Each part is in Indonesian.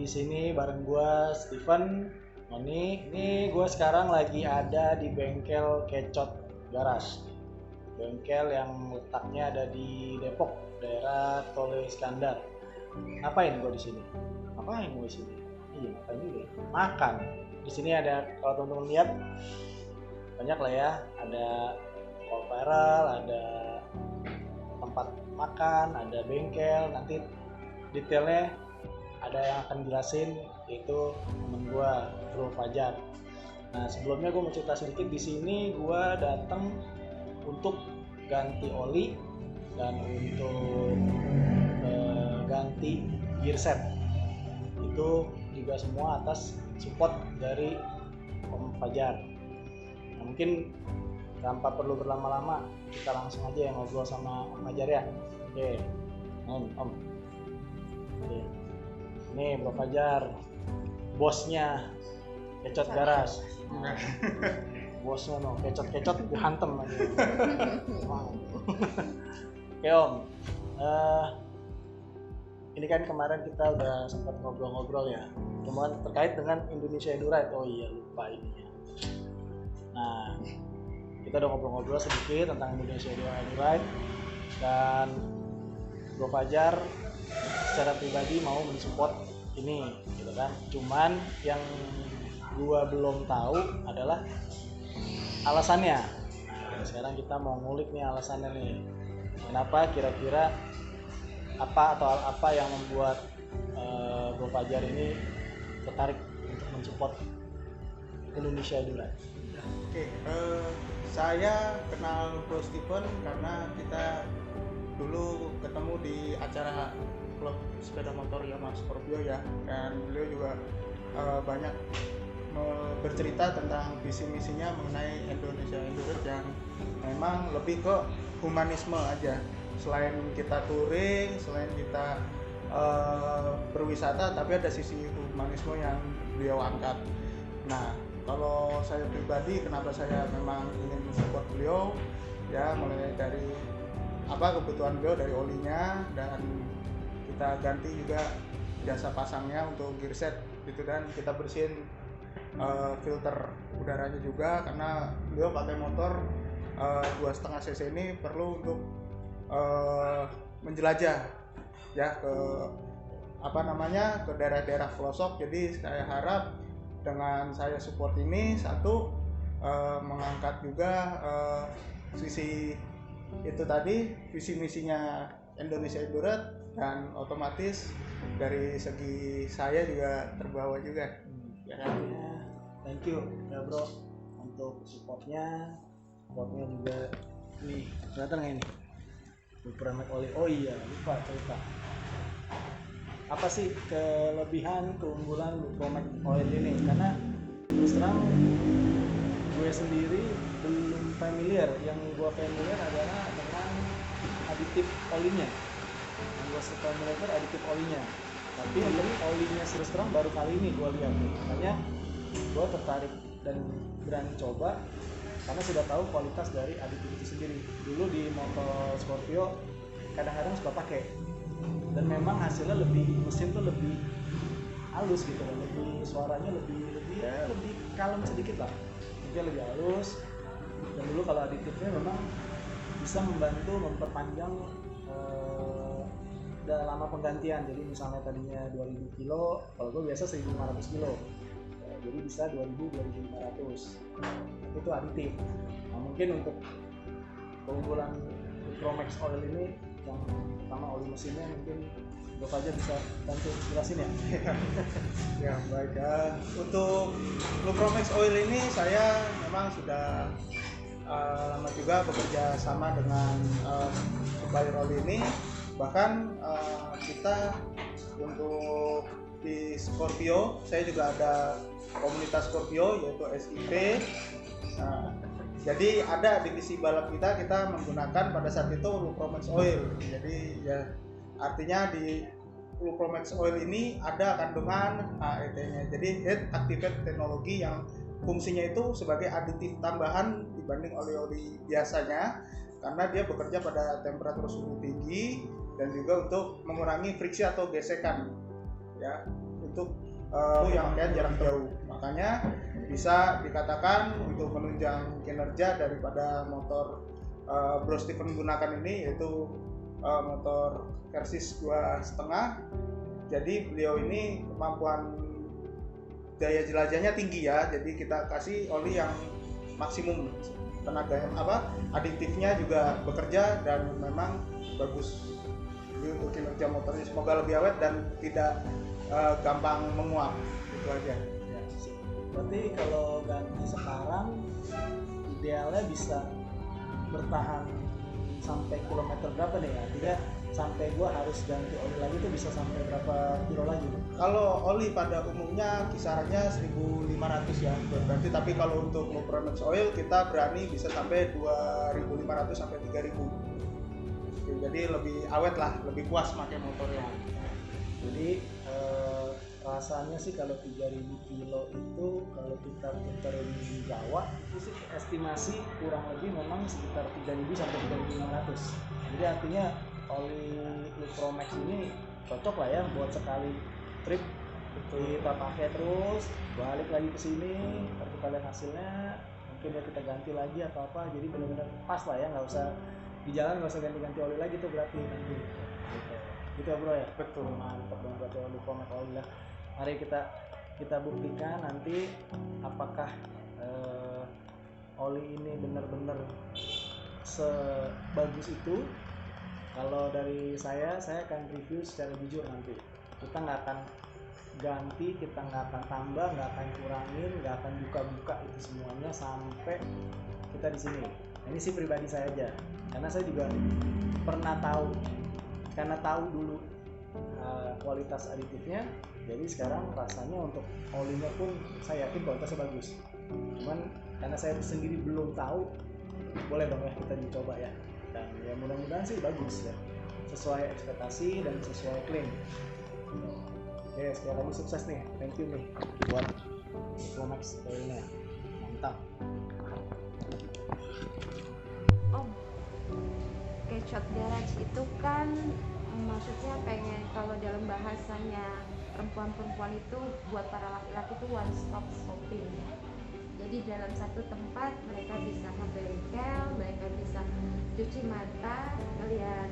sini bareng gua Steven, Noni. Ini gua sekarang lagi ada di bengkel Kecot Garage. Bengkel yang letaknya ada di Depok, daerah Tol Iskandar. Ngapain gua di sini? Ngapain gua di sini? Iya, ngapain juga? Makan. Di sini ada, kalau teman-teman lihat, banyak lah ya. Ada call viral, ada tempat makan, ada bengkel. Nanti detailnya ada yang akan jelasin, yaitu temen gue Bro Fajar. Nah sebelumnya gue mau cerita sedikit. Di sini gue datang untuk ganti oli dan untuk ganti gear set. Itu juga semua atas support dari Om Fajar. Nah, mungkin tanpa perlu berlama-lama, kita langsung aja yang ngobrol sama Om Fajar ya. Oke, Om. Oke. Nih Bro Fajar, bosnya Kecot Garage. Bosnya kecot dihantem aja. Oke Om, ini kan kemarin kita udah sempat ngobrol-ngobrol ya, cuman terkait dengan Indonesia Endurite. Oh iya, lupa ini ya. Nah, kita udah ngobrol-ngobrol sedikit tentang Indonesia Endurite, dan Bro Fajar secara pribadi mau mensupport ini gitu kan. Cuman yang gua belum tahu adalah alasannya. Nah, sekarang kita mau ngulik nih alasannya nih. Kenapa kira-kira apa yang membuat Bro Fajar ini tertarik untuk mensupport Indonesia Endurite? Oke, saya kenal Bro Steven karena kita dulu ketemu di acara klub sepeda motor Yamaha Scorpio ya, dan beliau juga banyak bercerita tentang visi misinya mengenai Indonesia Endurance yang memang lebih ke humanisme aja. Selain kita touring, selain kita berwisata, tapi ada sisi humanisme yang beliau angkat. Nah, kalau saya pribadi, kenapa saya memang ingin mensupport beliau ya, mulai dari kebutuhan beliau dari olinya, dan kita ganti juga jasa pasangnya untuk gear set gitu, dan kita bersihin filter udaranya juga karena beliau pakai motor 2,5 cc ini perlu untuk menjelajah ya ke ke daerah-daerah pelosok. Jadi saya harap dengan saya support ini, satu mengangkat juga sisi itu tadi, visi misinya Indonesia Endurance, dan otomatis dari segi saya juga terbawa juga ya kan. Thank you ya Bro untuk supportnya juga. Nih kelihatan nggak ini Lupromax oli? Oh iya, lupa cerita. Apa sih kelebihan keunggulan Lupromax oil ini? Karena terus terang gue sendiri belum familiar. Yang gue familiar adalah dengan aditif olinya. Yang gue familiar itu aditif olinya. Tapi ini olinya terus terang baru kali ini gue lihat. Makanya gue tertarik dan berani coba karena sudah tahu kualitas dari aditif itu sendiri. Dulu di motor Scorpio kadang-kadang suka pakai, dan memang hasilnya mesin tuh lebih halus gitu, lebih suaranya lebih kalem sedikit lah, mungkin lebih halus. Dan dulu kalau aditifnya memang bisa membantu memperpanjang lama penggantian. Jadi misalnya tadinya 2000 kilo, kalau gue biasa 1500 kilo, jadi bisa 2500. Itu aditif. Nah, mungkin untuk keunggulan Lupromax oil ini, yang pertama oli mesinnya, mungkin Bro Fajar bisa bantu jelasin ya. Ya baik ya. Untuk Lupromax oil ini saya memang sudah lama juga bekerja sama dengan supplier oli ini. Bahkan kita untuk di Scorpio, saya juga ada komunitas Scorpio yaitu SIP. Jadi ada divisi balap kita menggunakan pada saat itu Lupromax oil. Jadi ya artinya di Lupromax oil ini ada kandungan HET-nya. Jadi Heat Activated Technology, yang fungsinya itu sebagai aditif tambahan dibanding oli-oli biasanya, karena dia bekerja pada temperatur suhu tinggi dan juga untuk mengurangi friksi atau gesekan ya. itu yang pakaian jarak jauh. Makanya bisa dikatakan untuk menunjang kinerja daripada motor Bro Steven gunakan ini, yaitu motor Versys 2,5. Jadi beliau ini kemampuan daya jelajahnya tinggi ya, jadi kita kasih oli yang maksimum tenaga aditifnya juga bekerja dan memang bagus. Jadi untuk kinerja motornya semoga lebih awet dan tidak gampang menguap, itu aja ya. Berarti kalau ganti sekarang idealnya bisa bertahan sampai kilometer berapa nih ya? Artinya sampai gua harus ganti oli lagi tuh bisa sampai berapa kilo lagi? Kalau oli pada umumnya kisarannya 1.500 ya berarti, tapi kalau untuk Promax Oil kita berani bisa sampai 2.500 sampai 3.000. Jadi lebih awet lah, lebih puas pakai motornya. Jadi rasanya sih kalau 3.000 kilo itu kalau kita puterin di Jawa itu sih estimasi kurang lebih memang sekitar 3.000 sampai 3.500. Jadi artinya oli Promax ini cocok lah ya buat sekali trip kita pakai terus, balik lagi ke sini, ntar kita lihat hasilnya, mungkin ya kita ganti lagi atau apa. Jadi benar-benar pas lah ya, nggak usah di jalan, nggak usah ganti-ganti oli lagi tuh berarti nanti. Gitu ya bro ya. Betul. Mantap dong berarti oli Promax Oil lah. Mari kita buktikan nanti apakah oli ini benar-benar sebagus itu. Kalau dari saya akan review secara jujur nanti. Kita nggak akan ganti, kita nggak akan tambah, nggak akan kurangin, nggak akan buka-buka itu semuanya sampai kita di sini. Ini sih pribadi saya aja, karena saya juga pernah tahu, karena tahu dulu kualitas aditifnya. Jadi sekarang rasanya untuk olinya pun saya yakin kualitasnya bagus. Cuman karena saya sendiri belum tahu, boleh dong ya kita dicoba ya. Dan ya mudah-mudahan sih bagus ya, sesuai ekspektasi dan sesuai klaim. Oke, sekali lagi sukses nih, thank you nih buat Promax Oilnya, mantap. Kecot garage itu kan maksudnya pengen, kalau dalam bahasanya perempuan-perempuan itu buat para laki-laki itu one stop shopping. Jadi dalam satu tempat mereka bisa ngebengkel, mereka bisa cuci mata, ngeliat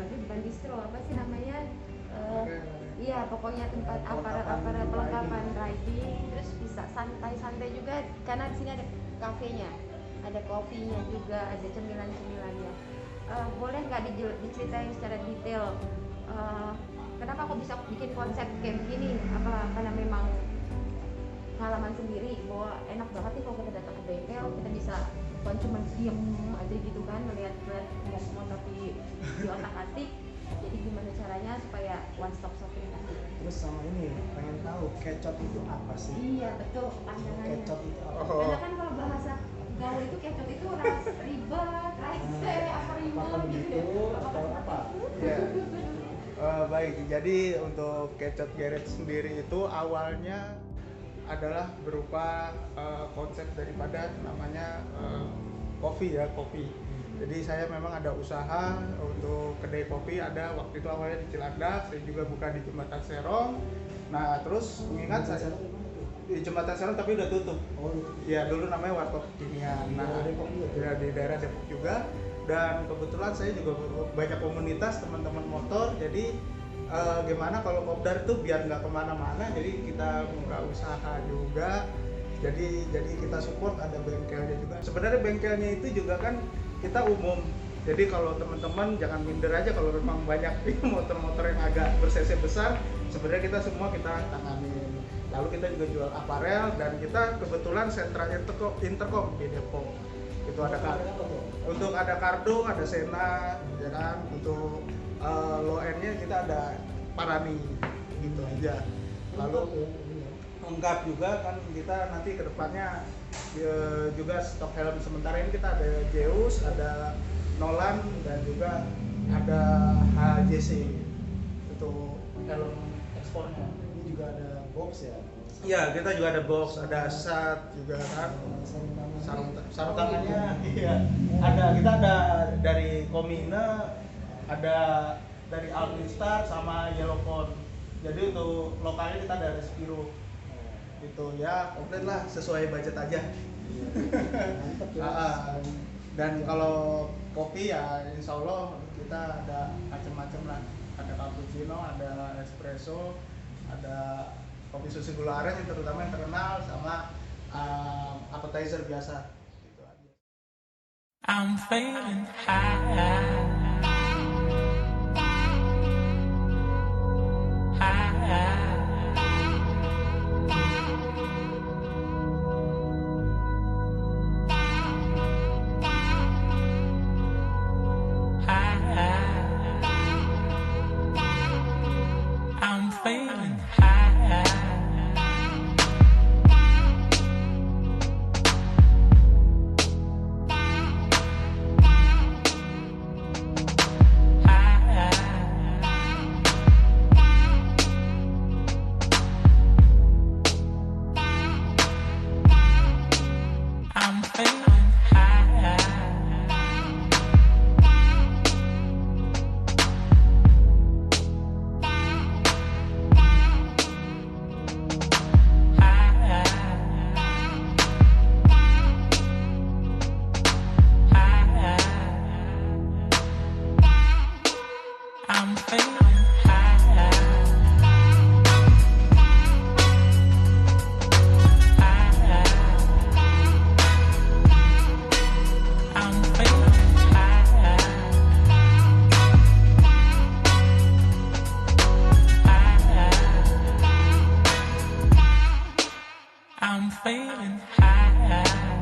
ini bukan distro, apa sih namanya? Iya, pokoknya tempat aparat perlengkapan riding, terus bisa santai-santai juga karena di sini ada kafenya, ada kopinya juga, ada cemilan-cemilannya. Boleh nggak diceritain secara detail kenapa kok bisa bikin konsep kayak begini? Apa karena memang pengalaman sendiri bahwa enak banget nih kalau kita datang ke bengkel, kita bisa bukan cuma diem aja gitu kan, melihat semua tapi di otak-atik. Jadi gimana caranya supaya one stop shopping tadi? Terus sama ini pengen tahu kecot itu apa sih? Iya betul, pandangannya. Kecot itu apa? Karena kan kalau bahasa gaul itu kecot itu ras ribet, rese, apa ribet gitu atau apa? Ya. Baik, jadi untuk Kecot Garage sendiri itu awalnya adalah berupa konsep daripada namanya kopi. Jadi saya memang ada usaha untuk kedai kopi, ada waktu itu awalnya di Cilandak, saya juga buka di Jembatan Serong. Nah terus mengingat saya di Jembatan Serong tapi udah tutup. Ya dulu namanya Warkop Kekinian. Nah di daerah Depok juga. Dan kebetulan saya juga banyak komunitas teman-teman motor, jadi gimana kalau kopdar itu biar nggak kemana-mana, jadi kita buka usaha juga, jadi kita support, ada bengkelnya juga. Sebenarnya bengkelnya itu juga kan kita umum, jadi kalau teman-teman jangan minder aja kalau memang banyak motor-motor yang agak ber-cc besar, sebenarnya kita semua kita tanganin. Lalu kita juga jual aparel, dan kita kebetulan sentra intercom di Depok. Itu ada untuk ada Kardo, ada Sena, ya kan. Untuk low end-nya kita ada Parani, gitu aja. Lalu lengkap juga kan kita nanti kedepannya juga stok helm. Sementara ini kita ada Zeus, ada Nolan, dan juga ada HJC itu helm ekspornya. Ini juga ada box ya? Iya, kita juga ada box, ada SAT juga kan. Sarung tangannya, iya. Kita ada dari Komina, ada dari Alpinstar sama Yellowphone. Jadi untuk lokalnya kita dari Spiro. Itu ya komplit lah, sesuai budget aja. Mantap ya. Dan kalau kopi ya insya Allah kita ada macam-macam lah. Ada cappuccino, ada espresso, ada kopi susu gula aren yang terutama yang terkenal, sama appetizer biasa. Gitu aja. I'm feeling high. I'm feeling high. I'm feeling high. I'm feeling high. I'm feeling high. I'm feeling high.